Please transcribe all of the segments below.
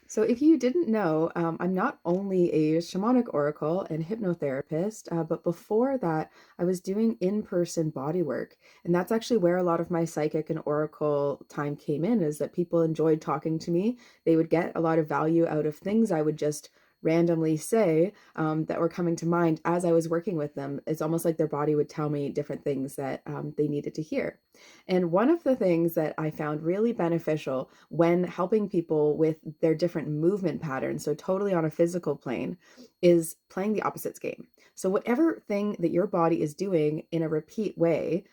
So, if you didn't know, I'm not only a shamanic oracle and hypnotherapist, but before that, I was doing in-person body work. And that's actually where a lot of my psychic and oracle time came in, is that people enjoyed talking to me. They would get a lot of value out of things I would just randomly say that were coming to mind as I was working with them. It's almost like their body would tell me different things that they needed to hear. And one of the things that I found really beneficial when helping people with their different movement patterns, so totally on a physical plane, is playing the opposites game. So, whatever thing that your body is doing in a repeat way,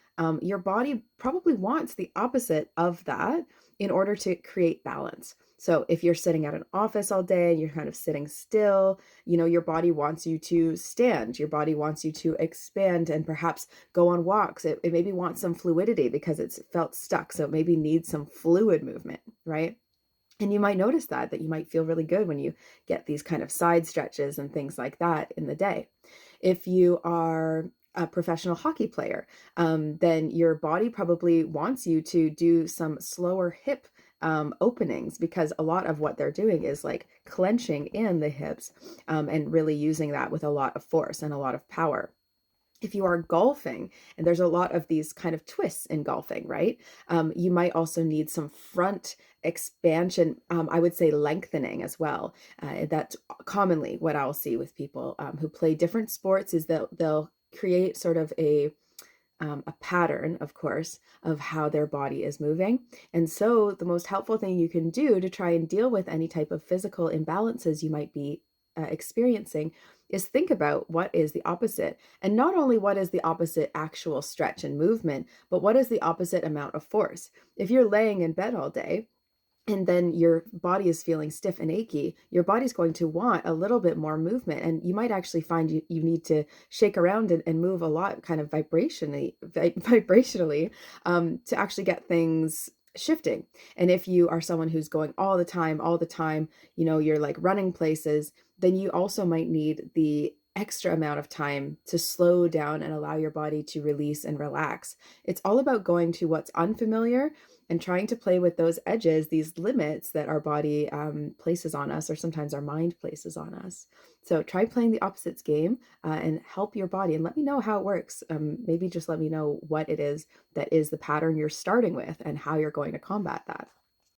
your body probably wants the opposite of that in order to create balance. So, if you're sitting at an office all day and you're kind of sitting still, your body wants you to stand, your body wants you to expand and perhaps go on walks. It maybe wants some fluidity because it's felt stuck. So it maybe needs some fluid movement, right? And you might notice that you might feel really good when you get these kind of side stretches and things like that in the day. If you are a professional hockey player, then your body probably wants you to do some slower hip openings, because a lot of what they're doing is like clenching in the hips, and really using that with a lot of force and a lot of power. If you are golfing, and there's a lot of these kind of twists in golfing, right? You might also need some front expansion, I would say lengthening as well. That's commonly what I'll see with people who play different sports, is that they'll create sort of a pattern, of course, of how their body is moving. And so, the most helpful thing you can do to try and deal with any type of physical imbalances you might be experiencing is think about what is the opposite. And not only what is the opposite actual stretch and movement, but what is the opposite amount of force. If you're laying in bed all day, and then your body is feeling stiff and achy, your body's going to want a little bit more movement. And you might actually find you need to shake around and move a lot, kind of vibrationally, to actually get things shifting. And if you are someone who's going all the time, you're like running places, then you also might need the extra amount of time to slow down and allow your body to release and relax. It's all about going to what's unfamiliar and trying to play with those edges, these limits that our body places on us, or sometimes our mind places on us. So try playing the opposites game, and help your body, and let me know how it works. Maybe just let me know what it is that is the pattern you're starting with and how you're going to combat that.